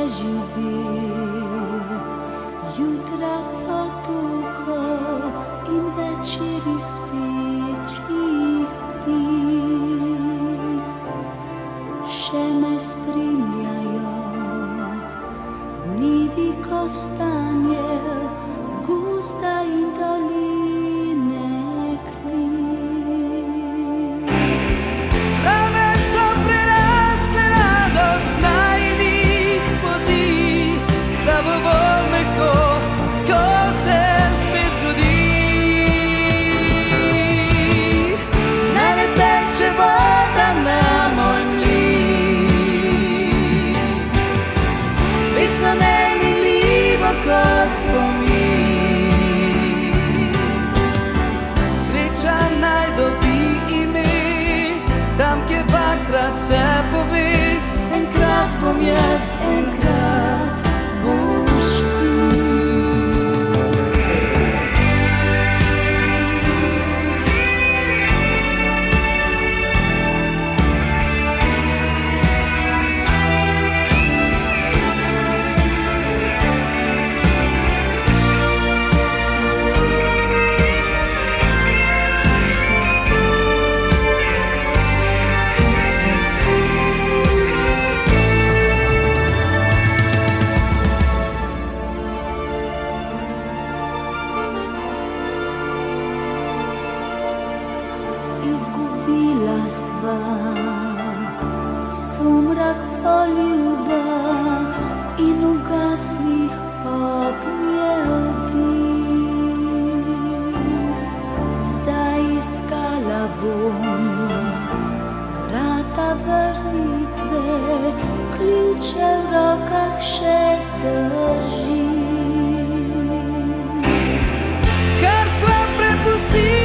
živi, jutra potuko in večeri spečih ptic. Še me spremljajo dnevi kostanje, gozda in doline klic. Rame so prerasle radost najinih poti, da bo bolj mehko, ko se spet zgodi. Naj ne teče voda na moj mlin, večno neminljivo kot spomin. Sreča naj dobi ime, tam, kjer dvakrat se pove, enkrat bom jaz, enkrat boš ti. Izgubila sva sumrak poljuba in ugaslih ognjev dim. Zdaj iskala bom vrata vrnitve, ključe v rokah še držim. Kar sva prepustila